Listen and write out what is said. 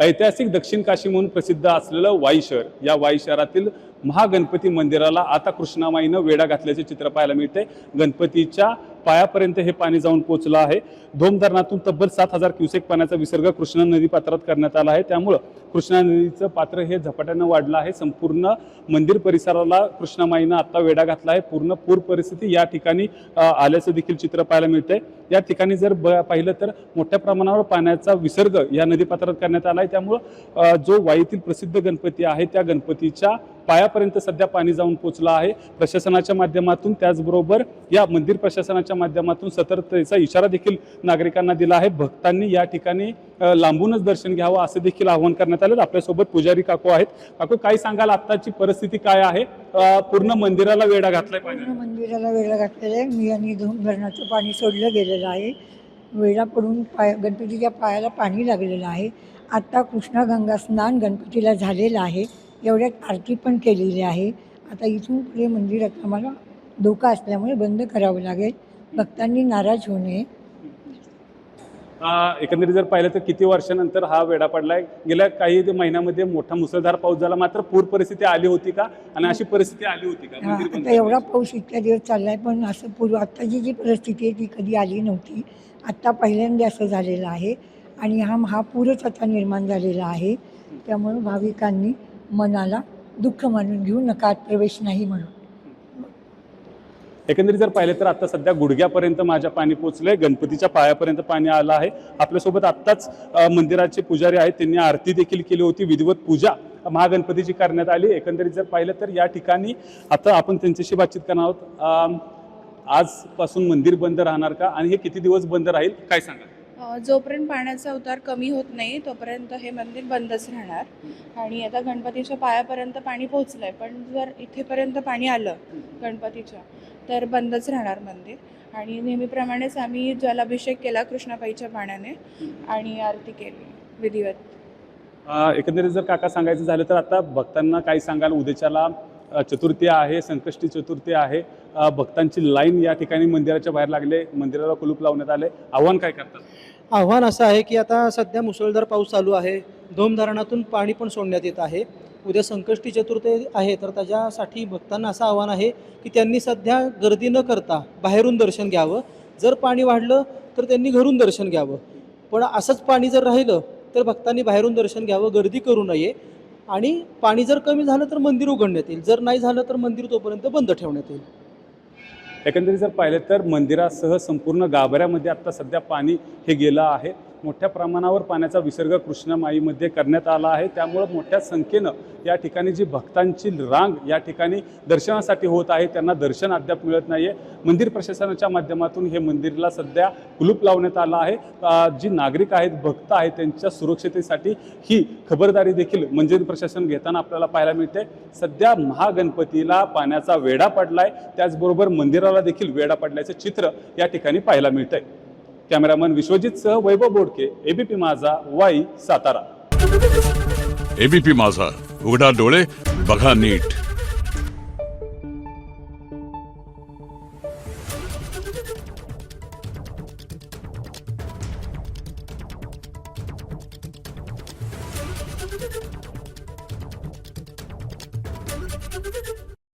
ऐतिहासिक दक्षिण काशी म्हणून प्रसिद्ध असलेलं वाई शहर, या वाई शहरातील महागणपती मंदिराला आता कृष्णामाईनं वेढा घातल्याचे चित्र पाहायला मिळते। गणपतीच्या पायापर्यंत हे पाणी जाऊन पोहोचलं आहे। धोम धरणातून तब्बल 7,000 क्युसेक पाण्याचा विसर्ग कृष्णा नदी पात्रात करण्यात आला आहे। त्यामुळे कृष्णा नदीचं पात्र हे झपाट्यानं वाढलं आहे। संपूर्ण मंदिर परिसराला कृष्णामाईनं आता वेढा घातला आहे। पूर्ण पूर परिस्थिती या ठिकाणी आल्याचं देखील चित्र पाहायला मिळते। या ठिकाणी जर पाहिलं तर मोठ्या प्रमाणावर पाण्याचा विसर्ग या नदीपात्रात करण्यात आला आहे। त्यामुळे जो वाईतील प्रसिद्ध गणपती आहे त्या गणपतीच्या पायापर्यंत सध्या पाणी जाऊन पोहोचलं आहे। प्रशासनाच्या माध्यमातून त्याचबरोबर या मंदिर प्रशासनाच्या माध्यमातून सतर्कतेचा इशारा देखील नागरिकांना दिला आहे। भक्तांनी या ठिकाणी लांबूनच दर्शन घ्यावं असं देखील आवाहन करण्यात आलं। आपल्यासोबत पुजारी काकू आहेत। काकू, काय सांगाल, आत्ताची परिस्थिती काय आहे? पूर्ण मंदिराला वेढा घातलाय पाहिजे? पूर्ण मंदिराला वेढा घातलेला आहे। मी आणि धोम धरणाचं पाणी सोडलं गेलेलं आहे। वेढा पडून गणपतीच्या पायाला पाणी लागलेलं आहे। आता कृष्णा गंगा स्नान गणपतीला झालेलं आहे। एवढ्यात आरती पण केलेली आहे। आता इथून पुढे मंदिरात आम्हाला धोका असल्यामुळे बंद करावं लागेल। भक्तांनी नाराज होऊ नये। एकंदरीत जर पाहिलं तर किती वर्षानंतर हा वेढा पडलाय? गेल्या काही महिन्यामध्ये मोठा मुसळधार पाऊस झाला, मात्र पूर परिस्थिती आली होती का? आणि अशी परिस्थिती आली होती का? आता एवढा पाऊस इतक्या दिवस चाललाय, पण असं पूर्व आत्ताची जी परिस्थिती आहे ती कधी आली नव्हती। आत्ता पहिल्यांदा असं झालेलं आहे आणि हा महापूरच आता निर्माण झालेला आहे। त्यामुळे भाविकांनी मनाला दुःख मानून घेऊ नका, प्रवेश नाही म्हणून। एकंदरीत जर पाहिलं तर आता सध्या गुडघ्यापर्यंत माझ्या पाणी पोहोचलंय, गणपतीच्या पायापर्यंत पाणी आलं आहे। आपल्यासोबत आत्ताच मंदिराचे पुजारी आहेत, त्यांनी आरती देखील केली होती। विधिवत पूजा महागणपतीची करण्यात आली। एकंदरीत जर पाहिलं तर या ठिकाणी आता आपण त्यांच्याशी बातचीत करणार आहोत। आजपासून मंदिर बंद राहणार का आणि हे किती दिवस बंद राहील, काय सांगा? जोपर्यंत पाण्याचा उतार कमी होत नाही तोपर्यंत हे मंदिर बंदच राहणार। आणि आता गणपतीच्या पायापर्यंत पाणी पोहोचलंय, पण जर इथेपर्यंत पाणी आलं गणपतीच्या तर बंदच राहणार मंदिर। आणि नेहमीप्रमाणेच आम्ही जलाभिषेक केला कृष्णाबाईच्या पाण्याने आणि आरती केली विधिवत। एकंदरीत जर काका सांगायचं झालं तर आता भक्तांना काय सांगाल? उद्याच्याला चतुर्थी आहे, संकष्टी चतुर्थी आहे। भक्तांची लाईन या ठिकाणी मंदिराच्या बाहेर लागले, मंदिराला कुलूप लावण्यात आले। आव्हान काय करतात? आव्हान असं आहे की आता सध्या मुसळधार पाऊस चालू आहे। धोम धरणातून पाणी पण सोडण्यात येत आहे। उद्या संकष्टी चतुर्थी आहे, तर त्याच्यासाठी भक्तांना असं आव्हान आहे की त्यांनी सध्या गर्दी न करता बाहेरून दर्शन घ्यावं। जर पाणी वाढलं तर त्यांनी घरून दर्शन घ्यावं, पण असंच पाणी जर राहिलं तर भक्तांनी बाहेरून दर्शन घ्यावं, गर्दी करू नये। आणि पाणी जर कमी झालं तर मंदिर उघडण्यात येईल, जर नाही झालं तर मंदिर तोपर्यंत बंद ठेवण्यात येईल। एकंदरीत जर पाहिलं तर मंदिरासह संपूर्ण गाभाऱ्यामध्ये आता सध्या पाणी हे गेलं आहे। मोठ्या प्रमाणावर पाण्याचा विसर्ग कृष्णामाईमध्ये करण्यात आला आहे। त्यामुळे मोठ्या संख्येनं या ठिकाणी जी भक्तांची रांग या ठिकाणी दर्शनासाठी होत आहे, त्यांना दर्शन अद्याप मिळत नाही आहे। मंदिर प्रशासनाच्या माध्यमातून हे मंदिराला सध्या कुलूप लावण्यात आलं आहे। जी नागरिक आहेत, भक्त आहेत, त्यांच्या सुरक्षिततेसाठी ही खबरदारी देखील मंदिर प्रशासन घेताना आपल्याला पाहायला मिळते। सध्या महागणपतीला पाण्याचा वेढा पडलाय, त्याचबरोबर मंदिराला देखील वेढा पडल्याचे चित्र या ठिकाणी पाहायला मिळतंय। कॅमेरामन विश्वजित सह वैभव बोडके, एबीपी माझा, वाई, सातारा। एबीपी माझा, उघडा डोळे बघा नीट।